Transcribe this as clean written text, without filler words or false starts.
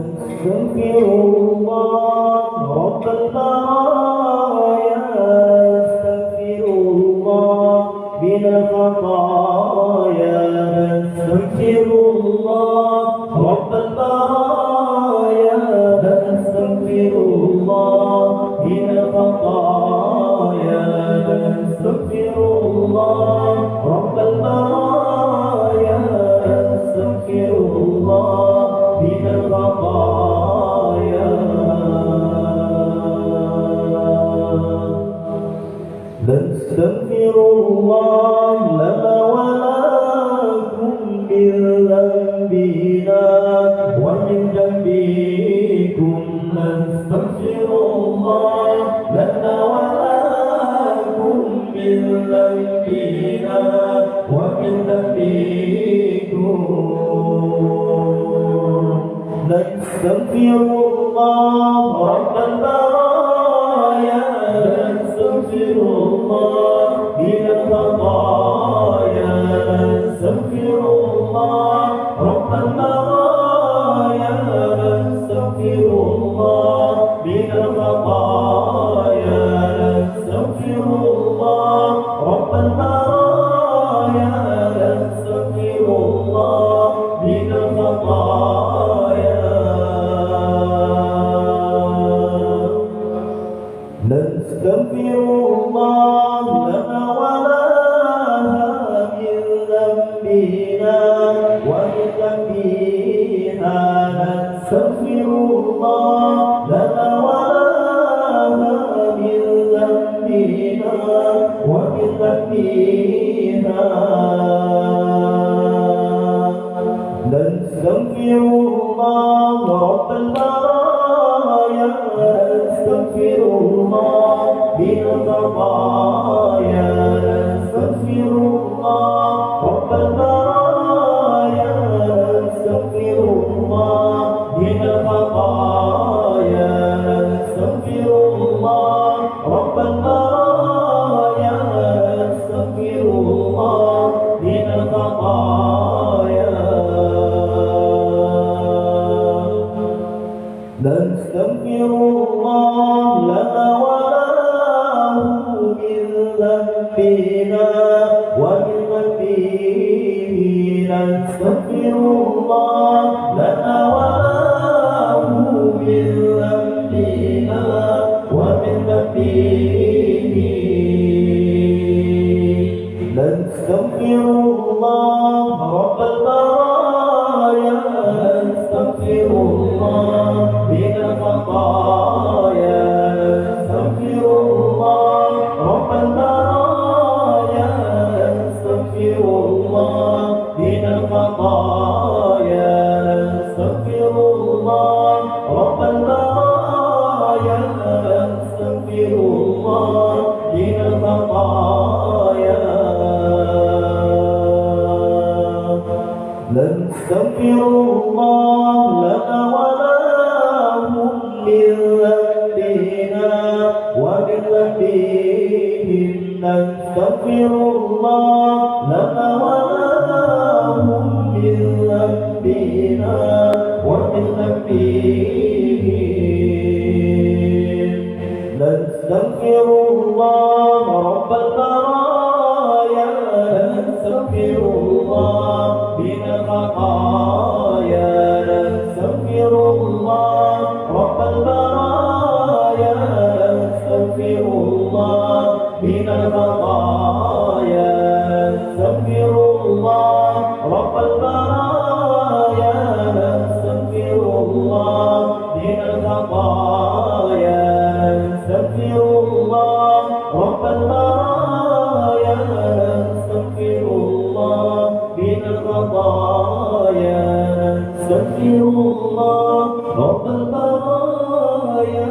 نستغفر الله رب البرايا نستغفر الله من الخطايا نستغفر الله رب البرايا نستغفر الله من الخطايا نستغفر الله رب البرايا نستغفر الله من الخطايا نستغفر الله لنا ولكم من ذنبنا ومن ذنبكم نستغفر الله لنا ولكم من ذنبنا ومن ذنبكم نستغفر الله رب البرايا نستغفر الله من الخطايا نستغفر الله رب البرايا نستغفر الله من الخطايا نستغفر الله رب البرايا نستغفر الله من الخطايا نستغفر الله لنا ولها من ذنبنا ومن ذنبها نستغفر الله لنا ولها من ذنبنا ومن ذنبها نستغفر الله رب البرايا نستغفر الله من الخطايا نستغفر الله رب البرايا نستغفر الله من الخطايا نستغفر الله رب البرايا نستغفر الله من الخطايا نستغفر الله لنا وله من ذنبنا ومن ذنبه نستغفر الله لنا وله من ذنبنا ومن ذنبه نستغفر الله رب البرايا نستغفر الله من الخطايا نستغفر الله رب البرايا نستغفر الله من الخطايا نستغفر الله رب البرايا نستغفر الله من الخطايا نستغفر الله لنا ولهم من ذنبنا ومن ذنبهم نستغفر الله لنا ولهم من ذنبنا ومن ذنبهم نستغفر الله رب البرايا نستغفر الله من الخطايا نستغفر الله رب البرايا نستغفر الله من الخطايا نستغفر الله رب البرايا نستغفر الله من الخطايا نستغفر الله رب البرايا نستغفر الله من الخطايا نستغفر الله رب البرايا